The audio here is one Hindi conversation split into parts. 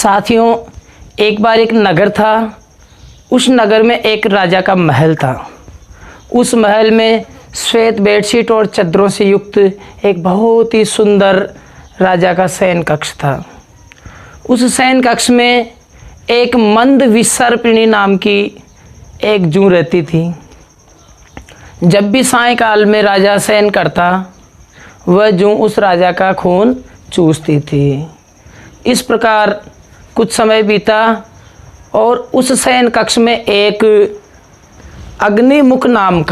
साथियों, एक बार एक नगर था। उस नगर में एक राजा का महल था। उस महल में श्वेत बेडशीट और चादरों से युक्त एक बहुत ही सुंदर राजा का शयन कक्ष था। उस शयन कक्ष में एक मंद विसर्पिणी नाम की एक जूं रहती थी। जब भी सायंकाल में राजा शयन करता, वह जूं उस राजा का खून चूसती थी। इस प्रकार कुछ समय बीता और उस शयन कक्ष में एक अग्निमुख नाम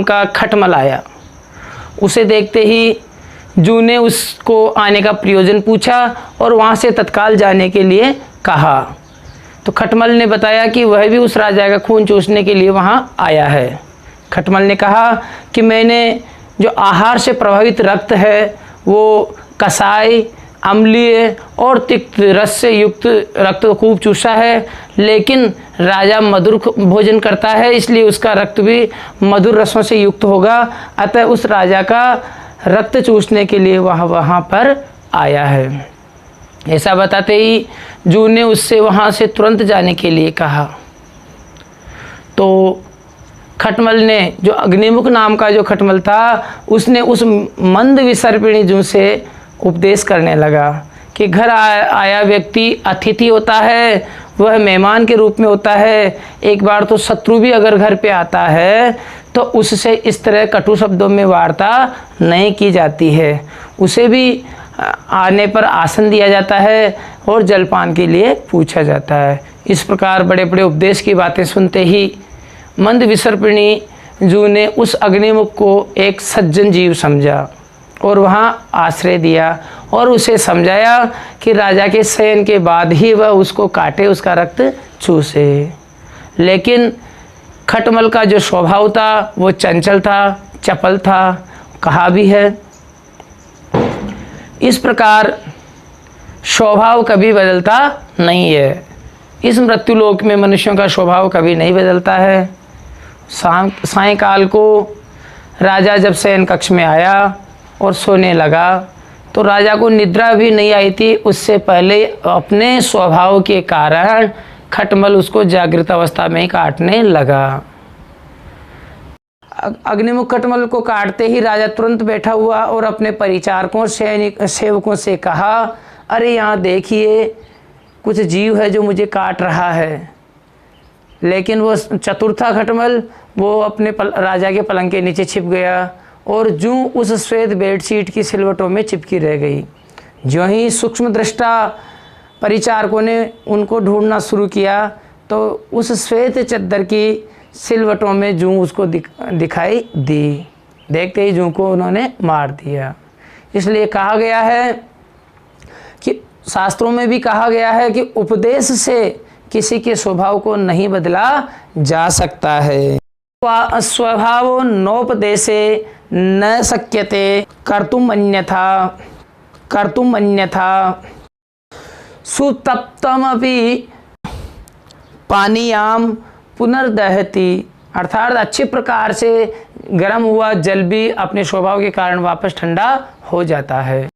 का खटमल आया। उसे देखते ही जूं ने उसको आने का प्रयोजन पूछा और वहाँ से तत्काल जाने के लिए कहा। तो खटमल ने बताया कि वह भी उस राजा का खून चूसने के लिए वहाँ आया है। खटमल ने कहा कि मैंने जो आहार से प्रभावित रक्त है वो कसाई, अम्लीय और तिक्त रस से युक्त रक्त खूब चूसा है, लेकिन राजा मधुर भोजन करता है, इसलिए उसका रक्त भी मधुर रसों से युक्त होगा। अतः उस राजा का रक्त चूसने के लिए वहाँ पर आया है। ऐसा बताते ही जूं ने उससे वहाँ से तुरंत जाने के लिए कहा। तो खटमल ने, जो अग्निमुख नाम का जो खटमल था, उसने उस मंद विसर्पिणी जूं से उपदेश करने लगा कि घर आया व्यक्ति अतिथि होता है, वह मेहमान के रूप में होता है। एक बार तो शत्रु भी अगर घर पे आता है तो उससे इस तरह कटु शब्दों में वार्ता नहीं की जाती है। उसे भी आने पर आसन दिया जाता है और जलपान के लिए पूछा जाता है। इस प्रकार बड़े बड़े उपदेश की बातें सुनते ही मंद विसर्पिणी जूं ने उस अग्निमुख को एक सज्जन जीव समझा और वहाँ आश्रय दिया और उसे समझाया कि राजा के शयन के बाद ही वह उसको काटे, उसका रक्त चूसे। लेकिन खटमल का जो स्वभाव था वो चंचल था, चपल था, कहा भी है। इस प्रकार स्वभाव कभी बदलता नहीं है। इस मृत्युलोक में मनुष्यों का स्वभाव कभी नहीं बदलता है। सायंकाल को राजा जब शयन कक्ष में आया और सोने लगा तो राजा को निद्रा भी नहीं आई थी। उससे पहले अपने स्वभाव के कारण खटमल उसको जागृत अवस्था में ही काटने लगा। अग्निमुख खटमल को काटते ही राजा तुरंत बैठा हुआ और अपने परिचारकों सेवकों से कहा, अरे यहाँ देखिए, कुछ जीव है जो मुझे काट रहा है। लेकिन वो चतुर था खटमल, वो अपने राजा के पलंग के नीचे छिप गया और जूं उस श्वेत बेडशीट की सिलवटों में चिपकी रह गई। ज्यों ही सूक्ष्म दृष्टा परिचारकों ने उनको ढूंढना शुरू किया तो उस श्वेत चद्दर की सिलवटों में जूं उसको दिखाई दी। देखते ही जूं को उन्होंने मार दिया। इसलिए कहा गया है कि शास्त्रों में भी कहा गया है कि उपदेश से किसी के स्वभाव को नहीं बदला जा सकता है। स्वभाव नोपदेशे न शक्यते कर्तुम अन्यथा सुतप्तमपि पानीयाम पुनर्दहति। अर्थात अच्छे प्रकार से गर्म हुआ जल भी अपने स्वभाव के कारण वापस ठंडा हो जाता है।